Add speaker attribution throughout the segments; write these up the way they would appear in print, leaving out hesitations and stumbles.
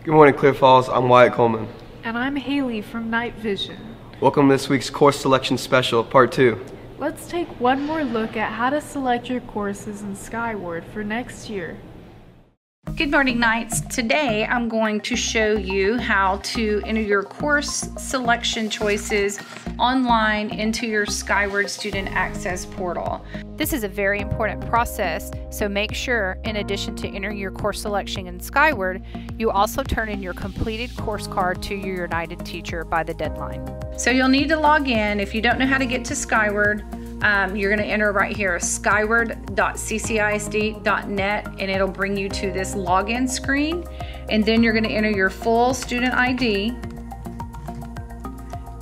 Speaker 1: Good morning, Clear Falls. I'm Wyatt Coleman.
Speaker 2: And I'm Haley from Night Vision.
Speaker 1: Welcome to this week's Course Selection Special, Part 2.
Speaker 2: Let's take one more look at how to select your courses in Skyward for next year.
Speaker 3: Good morning, Knights. Today I'm going to show you how to enter your course selection choices online into your Skyward Student Access portal.
Speaker 4: This is a very important process, so make sure, in addition to entering your course selection in Skyward, you also turn in your completed course card to your United teacher by the deadline.
Speaker 3: So you'll need to log in. If you don't know how to get to Skyward, you're going to enter right here skyward.ccisd.net, and it'll bring you to this login screen, and then you're going to enter your full student ID.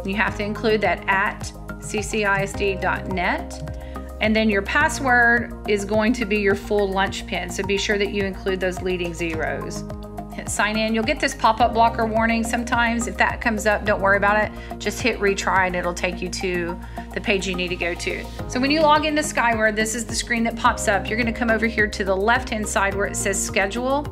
Speaker 3: You have to include that at ccisd.net, and then your password is going to be your full lunch pin, so be sure that you include those leading zeros. Hit sign in. You'll get this pop-up blocker warning sometimes. If that comes up, don't worry about it. Just hit retry and it'll take you to the page you need to go to. So when you log into Skyward, this is the screen that pops up. You're going to come over here to the left-hand side where it says schedule.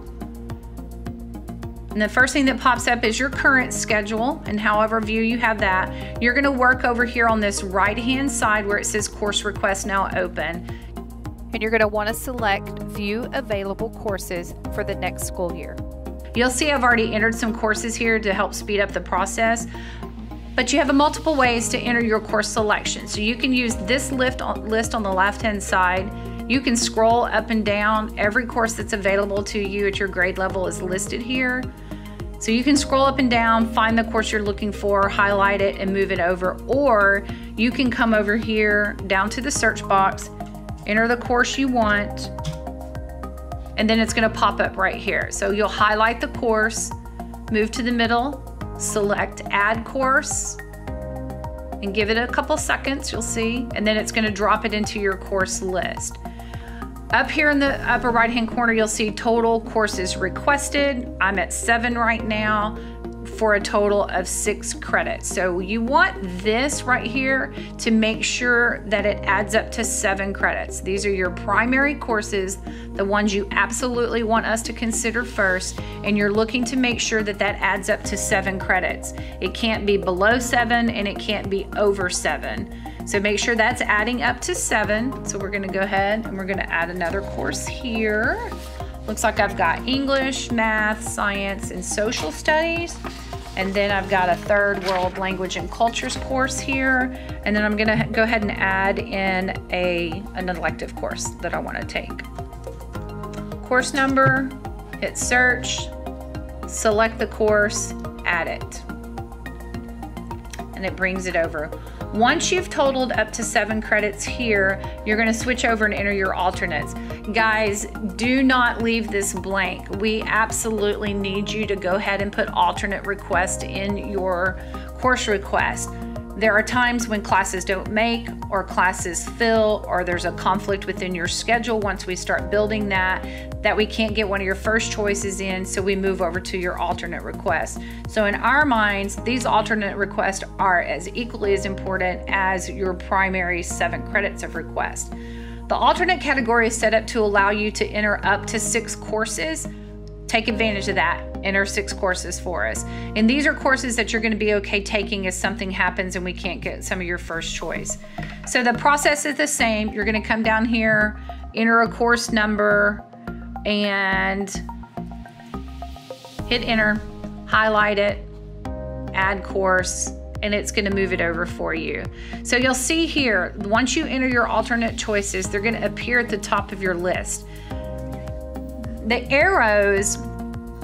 Speaker 3: And the first thing that pops up is your current schedule, and however view you have that. You're going to work over here on this right-hand side where it says course request now open.
Speaker 4: And you're going to want to select view available courses for the next school year.
Speaker 3: You'll see I've already entered some courses here to help speed up the process, but you have multiple ways to enter your course selection. So you can use this list on the left-hand side. You can scroll up and down. Every course that's available to you at your grade level is listed here. So you can scroll up and down, find the course you're looking for, highlight it, and move it over. Or you can come over here down to the search box, enter the course you want, and then it's going to pop up right here. So you'll highlight the course, move to the middle, select add course, and give it a couple seconds, you'll see, and then it's going to drop it into your course list. Up here in the upper right hand corner, you'll see total courses requested. I'm at 7 right now for a total of 6 credits. So you want this right here to make sure that it adds up to 7 credits. These are your primary courses, the ones you absolutely want us to consider first, and you're looking to make sure that that adds up to 7 credits. It can't be below 7 and it can't be over 7. So make sure that's adding up to 7. So we're gonna go ahead and we're gonna add another course here. Looks like I've got English, math, science, and social studies. And then I've got a third world language and cultures course here. And then I'm gonna go ahead and add in an elective course that I wanna take. Course number, hit search, select the course, add it. And it brings it over. Once you've totaled up to 7 credits here, you're going to switch over and enter your alternates. Guys, do not leave this blank. We absolutely need you to go ahead and put alternate request in your course request. There are times when classes don't make, or classes fill, or there's a conflict within your schedule once we start building that we can't get one of your first choices in, so we move over to your alternate request. So in our minds, these alternate requests are as equally as important as your primary 7 credits of request. The alternate category is set up to allow you to enter up to 6 courses. Take advantage of that. Enter 6 courses for us. And these are courses that you're going to be okay taking if something happens and we can't get some of your first choice. So the process is the same. You're going to come down here, enter a course number, and hit enter, highlight it, add course, and it's going to move it over for you. So you'll see here, once you enter your alternate choices, they're going to appear at the top of your list. The arrows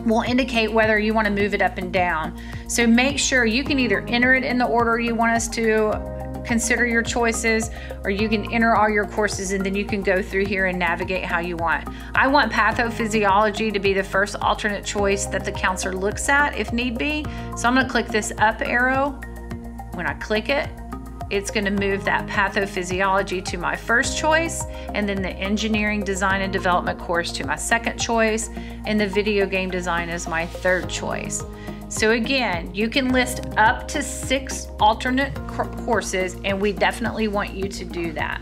Speaker 3: will indicate whether you want to move it up and down. So make sure you can either enter it in the order you want us to consider your choices, or you can enter all your courses and then you can go through here and navigate how you want. I want pathophysiology to be the first alternate choice that the counselor looks at if need be. So I'm going to click this up arrow. When I click it, it's going to move that pathophysiology to my first choice, and then the engineering design and development course to my second choice, and the video game design is my third choice. So again, you can list up to 6 alternate courses, and we definitely want you to do that.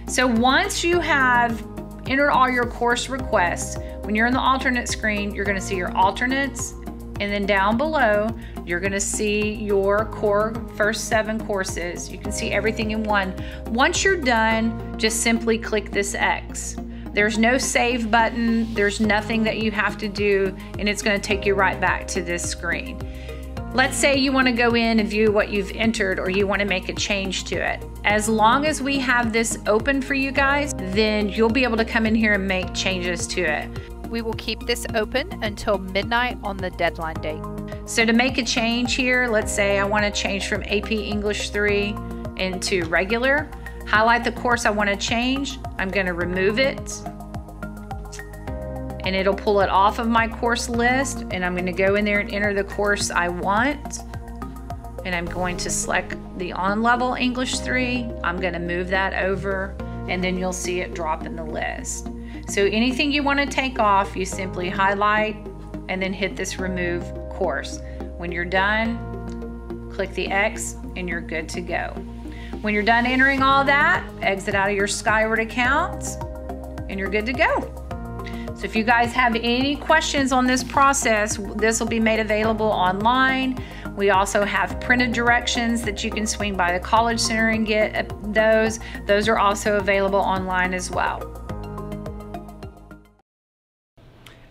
Speaker 3: So once you have entered all your course requests, when you're in the alternate screen, you're going to see your alternates, And then down below, you're gonna see your core first 7 courses. You can see everything in one. Once you're done, just simply click this X. There's no save button, there's nothing that you have to do, and it's gonna take you right back to this screen. Let's say you wanna go in and view what you've entered, or you wanna make a change to it. As long as we have this open for you guys, then you'll be able to come in here and make changes to it.
Speaker 4: We will keep this open until midnight on the deadline date.
Speaker 3: So to make a change here, let's say I want to change from AP English 3 into regular. Highlight the course I want to change. I'm going to remove it. And it'll pull it off of my course list. And I'm going to go in there and enter the course I want. And I'm going to select the on-level English 3. I'm going to move that over. And then you'll see it drop in the list. So anything you want to take off, you simply highlight and then hit this remove course. When you're done, click the X and you're good to go. When you're done entering all that, exit out of your Skyward account and you're good to go. So if you guys have any questions on this process, this will be made available online. We also have printed directions that you can swing by the College Center and get those. Those are also available online as well.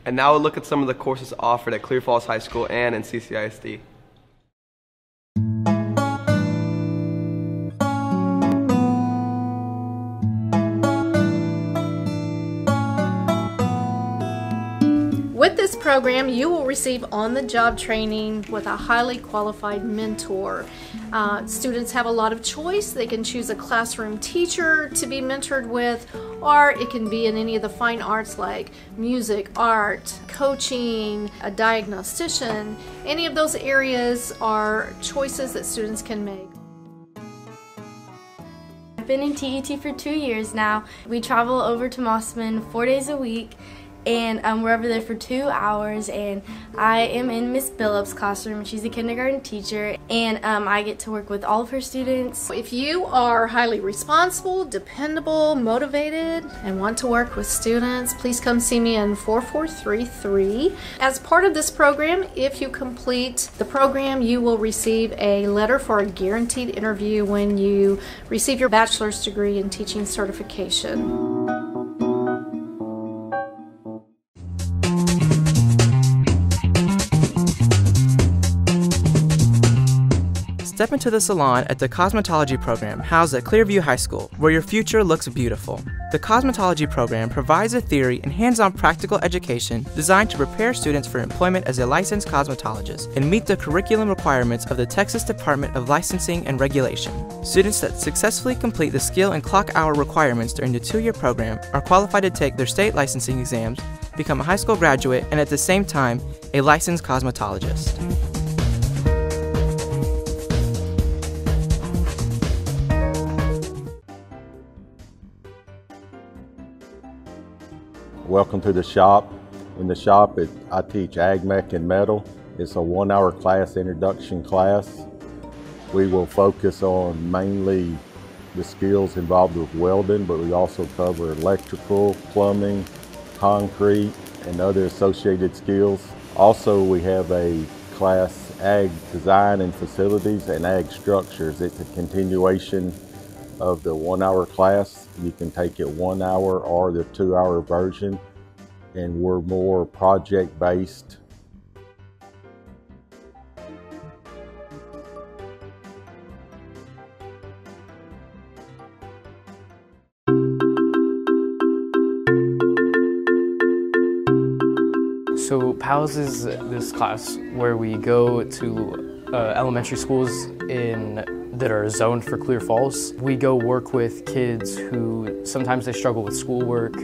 Speaker 1: And now we'll look at some of the courses offered at Clear Falls High School and in CCISD.
Speaker 5: With this program, you will receive on-the-job training with a highly qualified mentor. Students have a lot of choice. They can choose a classroom teacher to be mentored with, or it can be in any of the fine arts like music, art, coaching, a diagnostician. Any of those areas are choices that students can make.
Speaker 6: I've been in TET for 2 years now. We travel over to Mossman 4 days a week, and we're over there for 2 hours, and I am in Miss Billup's classroom. She's a kindergarten teacher, and I get to work with all of her students.
Speaker 5: If you are highly responsible, dependable, motivated, and want to work with students, please come see me in 4433. As part of this program, if you complete the program, you will receive a letter for a guaranteed interview when you receive your bachelor's degree in teaching certification.
Speaker 7: Step into the salon at the cosmetology program housed at Clearview High School, where your future looks beautiful. The cosmetology program provides a theory and hands-on practical education designed to prepare students for employment as a licensed cosmetologist and meet the curriculum requirements of the Texas Department of Licensing and Regulation. Students that successfully complete the skill and clock hour requirements during the 2-year program are qualified to take their state licensing exams, become a high school graduate, and at the same time, a licensed cosmetologist.
Speaker 8: Welcome to the shop. In the shop, I teach Ag Mech and Metal. It's a 1-hour class, introduction class. We will focus on mainly the skills involved with welding, but we also cover electrical, plumbing, concrete, and other associated skills. Also, we have a class, Ag Design and Facilities and Ag Structures. It's a continuation of the 1-hour class. You can take it 1 hour or the 2-hour version, and we're more project-based.
Speaker 9: So PALS is this class where we go to elementary schools that are zoned for Clear Falls. We go work with kids who sometimes they struggle with schoolwork,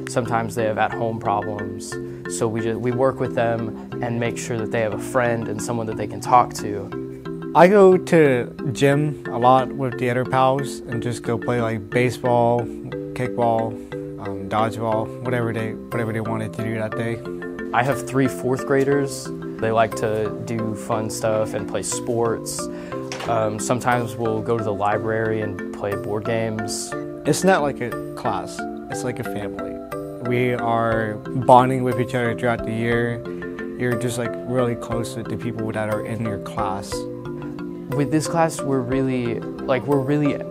Speaker 9: sometimes they have at-home problems. So we work with them and make sure that they have a friend and someone that they can talk to.
Speaker 10: I go to gym a lot with the other pals and just go play like baseball, kickball, dodgeball, whatever they wanted to do that day.
Speaker 9: I have 3 4th graders. They like to do fun stuff and play sports. Sometimes we'll go to the library and play board games.
Speaker 10: It's not like a class, it's like a family. We are bonding with each other throughout the year, you're just like really close with the people that are in your class.
Speaker 9: With this class, we're really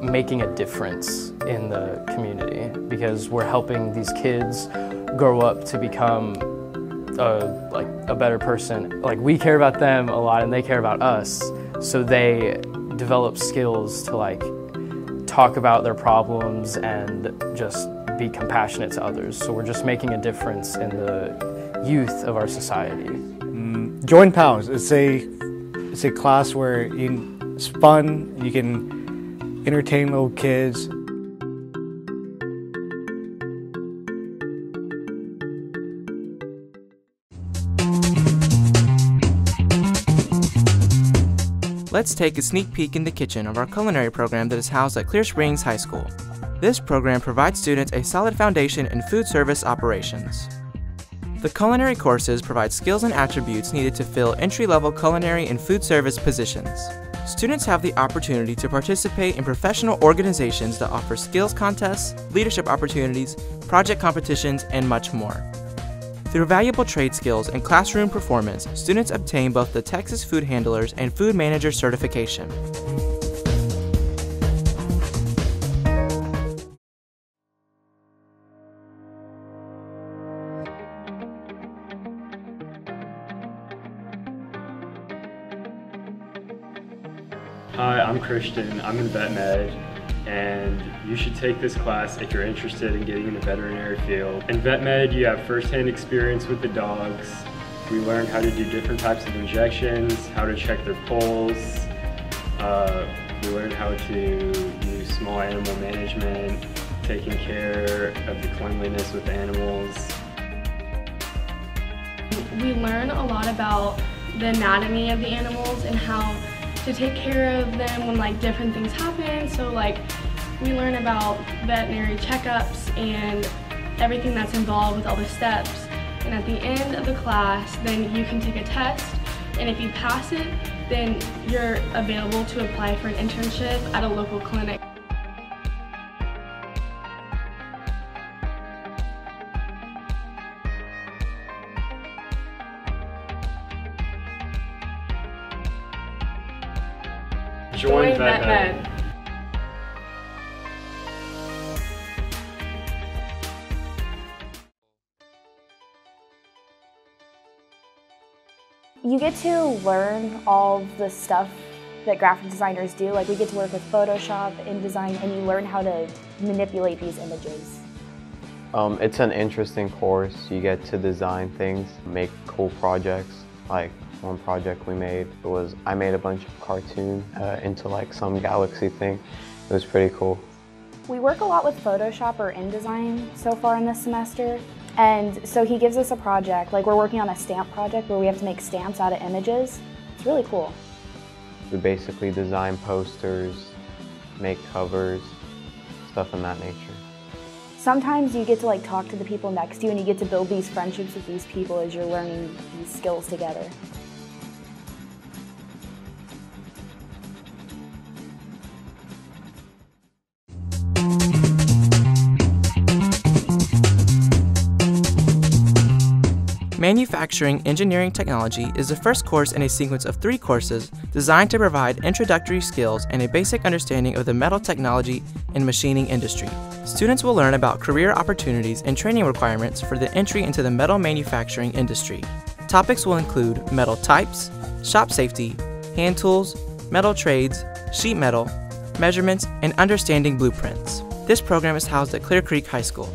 Speaker 9: making a difference in the community because we're helping these kids grow up to become a better person. Like, we care about them a lot and they care about us, so they develop skills to like talk about their problems and just be compassionate to others. So we're just making a difference in the youth of our society.
Speaker 10: Join PALS. It's a class where it's fun, you can entertain little kids.
Speaker 7: Let's take a sneak peek in the kitchen of our culinary program that is housed at Clear Springs High School. This program provides students a solid foundation in food service operations. The culinary courses provide skills and attributes needed to fill entry-level culinary and food service positions. Students have the opportunity to participate in professional organizations that offer skills contests, leadership opportunities, project competitions, and much more. Through valuable trade skills and classroom performance, students obtain both the Texas Food Handlers and Food Manager certification.
Speaker 11: Hi, I'm Christian. I'm in vet med, and you should take this class if you're interested in getting in the veterinary field. In vet med, you have first-hand experience with the dogs. We learn how to do different types of injections, how to check their pulse. We learn how to use small animal management, taking care of the cleanliness with the animals.
Speaker 12: We learn a lot about the anatomy of the animals and how to take care of them when like different things happen. So like we learn about veterinary checkups and everything that's involved with all the steps. And at the end of the class, then you can take a test, and if you pass it, then you're available to apply for an internship at a local clinic.
Speaker 11: Join vet med.
Speaker 13: You get to learn all the stuff that graphic designers do. Like, we get to work with Photoshop, InDesign, and you learn how to manipulate these images.
Speaker 14: It's an interesting course. You get to design things, make cool projects. Like, one project we made was I made a bunch of cartoon into like some galaxy thing. It was pretty cool.
Speaker 13: We work a lot with Photoshop or InDesign so far in this semester. And so he gives us a project, like we're working on a stamp project where we have to make stamps out of images. It's really cool.
Speaker 14: We basically design posters, make covers, stuff in that nature.
Speaker 13: Sometimes you get to like talk to the people next to you and you get to build these friendships with these people as you're learning these skills together.
Speaker 7: Manufacturing Engineering Technology is the first course in a sequence of 3 courses designed to provide introductory skills and a basic understanding of the metal technology and machining industry. Students will learn about career opportunities and training requirements for the entry into the metal manufacturing industry. Topics will include metal types, shop safety, hand tools, metal trades, sheet metal, measurements, and understanding blueprints. This program is housed at Clear Creek High School.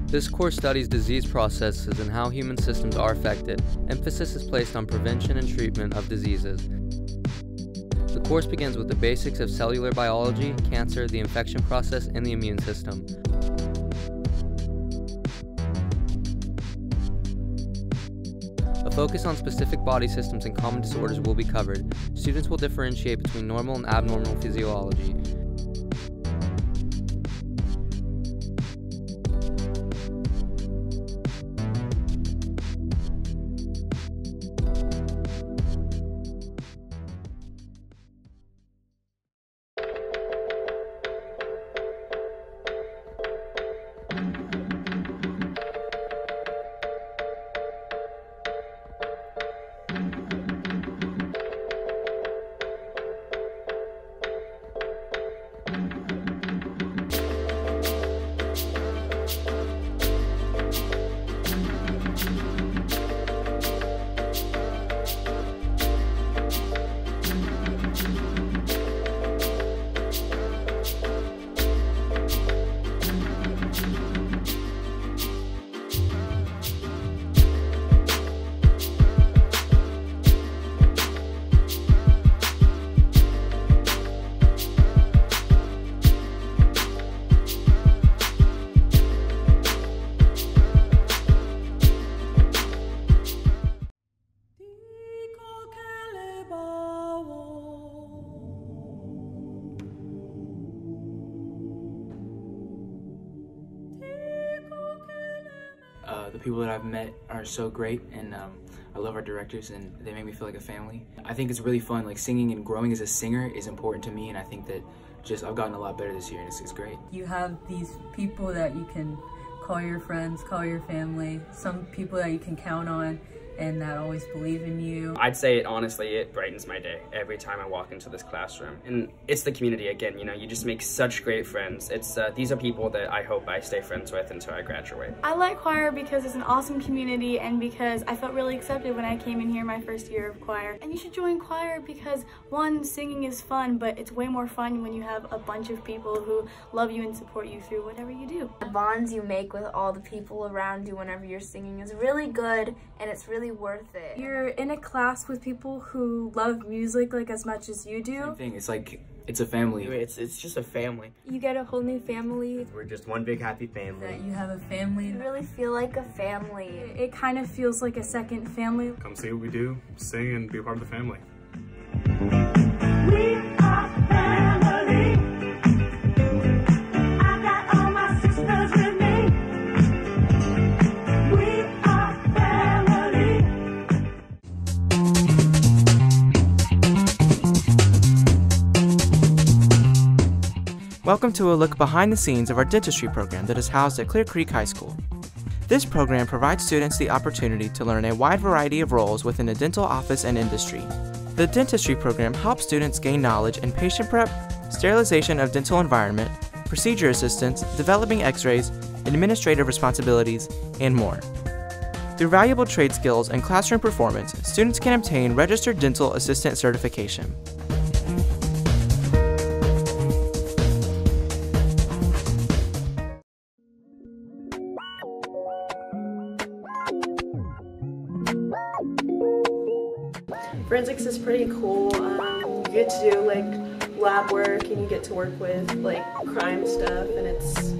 Speaker 15: This course studies disease processes and how human systems are affected. Emphasis is placed on prevention and treatment of diseases. The course begins with the basics of cellular biology, cancer, the infection process, and the immune system. A focus on specific body systems and common disorders will be covered. Students will differentiate between normal and abnormal physiology.
Speaker 7: people that I've met are so great, and I love our directors, and they make me feel like a family. I think it's really fun. Like, singing and growing as a singer is important to me, and I think that I've gotten a lot better this year, and it's great.
Speaker 16: You have these people that you can call your friends, call your family, some people that you can count on and that always believe in you.
Speaker 17: I'd say honestly it brightens my day every time I walk into this classroom. And it's the community again, you know, you just make such great friends. These are people that I hope I stay friends with until I graduate.
Speaker 18: I like choir because it's an awesome community and because I felt really accepted when I came in here my first year of choir. And you should join choir because, one, singing is fun, but it's way more fun when you have a bunch of people who love you and support you through whatever you do.
Speaker 6: The bonds you make with all the people around you whenever you're singing is really good, and it's really worth it.
Speaker 18: You're in a class with people who love music like as much as you do.
Speaker 7: Same thing. It's like, it's a family.
Speaker 1: It's just a family.
Speaker 18: You get a whole new family.
Speaker 19: We're just one big happy family.
Speaker 16: That you have a family.
Speaker 6: You really feel like a family.
Speaker 18: It kind of feels like a second family.
Speaker 20: Come see what we do, sing, and be a part of the family.
Speaker 21: We are family. I got all my sisters with me. We are family.
Speaker 7: Welcome to a look behind the scenes of our dentistry program that is housed at Clear Creek High School. This program provides students the opportunity to learn a wide variety of roles within the dental office and industry. The dentistry program helps students gain knowledge in patient prep, sterilization of dental environment, procedure assistance, developing x-rays, administrative responsibilities, and more. Through valuable trade skills and classroom performance, students can obtain registered dental assistant certification.
Speaker 22: Forensics is pretty cool. You get to do like lab work and you get to work with like crime stuff, and it's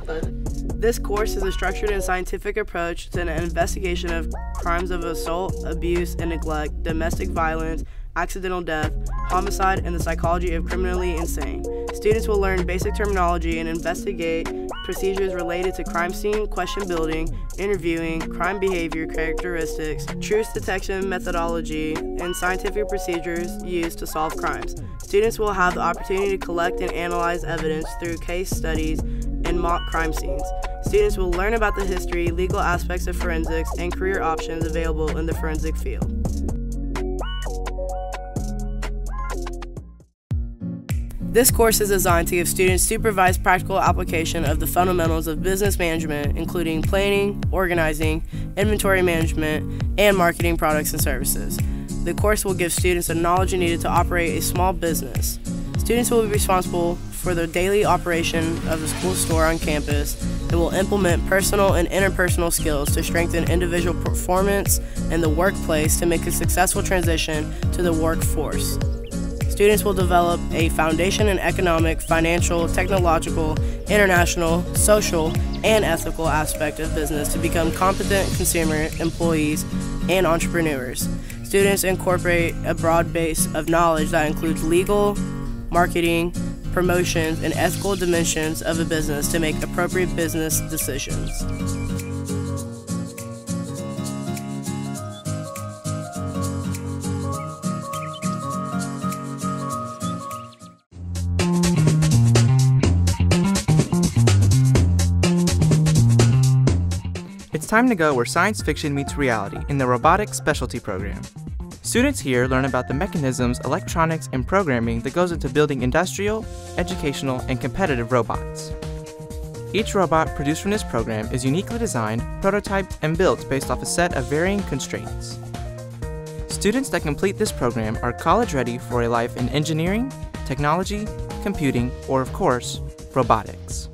Speaker 22: fun.
Speaker 23: This course is a structured and scientific approach to an investigation of crimes of assault, abuse, and neglect, domestic violence, accidental death, homicide, and the psychology of criminally insane. Students will learn basic terminology and investigate procedures related to crime scene, question building, interviewing, crime behavior characteristics, truth detection methodology, and scientific procedures used to solve crimes. Students will have the opportunity to collect and analyze evidence through case studies and mock crime scenes. Students will learn about the history, legal aspects of forensics, and career options available in the forensic field. This course is designed to give students supervised practical application of the fundamentals of business management, including planning, organizing, inventory management, and marketing products and services. The course will give students the knowledge needed to operate a small business. Students will be responsible for the daily operation of the school store on campus and will implement personal and interpersonal skills to strengthen individual performance in the workplace to make a successful transition to the workforce. Students will develop a foundation in economic, financial, technological, international, social, and ethical aspect of business to become competent consumer, employees, and entrepreneurs. Students incorporate a broad base of knowledge that includes legal, marketing, promotions, and ethical dimensions of a business to make appropriate business decisions.
Speaker 7: It's time to go where science fiction meets reality in the Robotics Specialty Program. Students here learn about the mechanisms, electronics, and programming that goes into building industrial, educational, and competitive robots. Each robot produced from this program is uniquely designed, prototyped, and built based off a set of varying constraints. Students that complete this program are college ready for a life in engineering, technology, computing, or of course, robotics.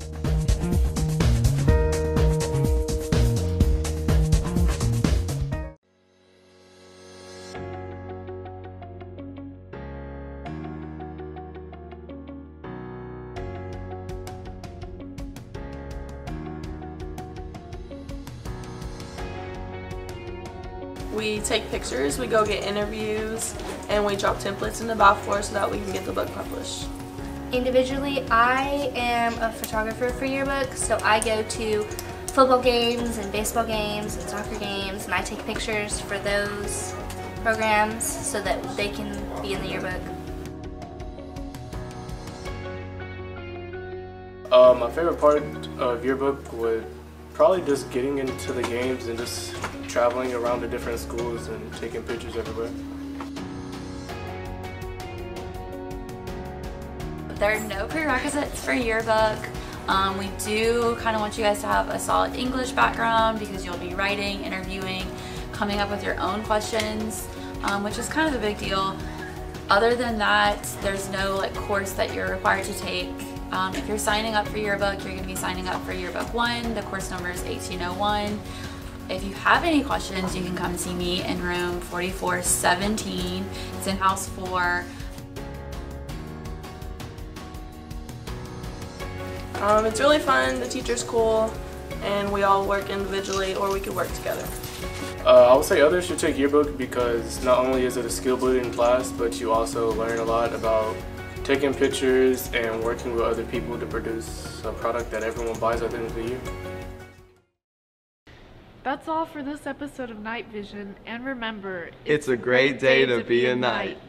Speaker 22: We take pictures, we go get interviews, and we drop templates in the Balfour so that we can get the book published.
Speaker 6: Individually, I am a photographer for yearbook, so I go to
Speaker 2: football games and baseball games and soccer games, and I take pictures for those programs so that they can be in the yearbook.
Speaker 4: My favorite part of yearbook would probably just getting into the games and just traveling around the different schools and taking pictures everywhere.
Speaker 19: There are no prerequisites for yearbook. We do kind of want you guys to have a solid English background because you'll be writing, interviewing, coming up with your own questions, which is kind of a big deal. Other than that, there's no like course that you're required to take. If you're signing up for yearbook, you're going to be signing up for yearbook 1. The course number is 1801. If you have any questions, you can come see me in room 4417. It's in house 4.
Speaker 24: It's really fun, the teacher's cool, and we all work individually or we could work together.
Speaker 4: I would say others should take yearbook because not only is it a skill building class, but you also learn a lot about taking pictures and working with other people to produce a product that everyone buys at the end of the year.
Speaker 25: That's all for this episode of Night Vision, and remember,
Speaker 1: It's a great day to be a knight.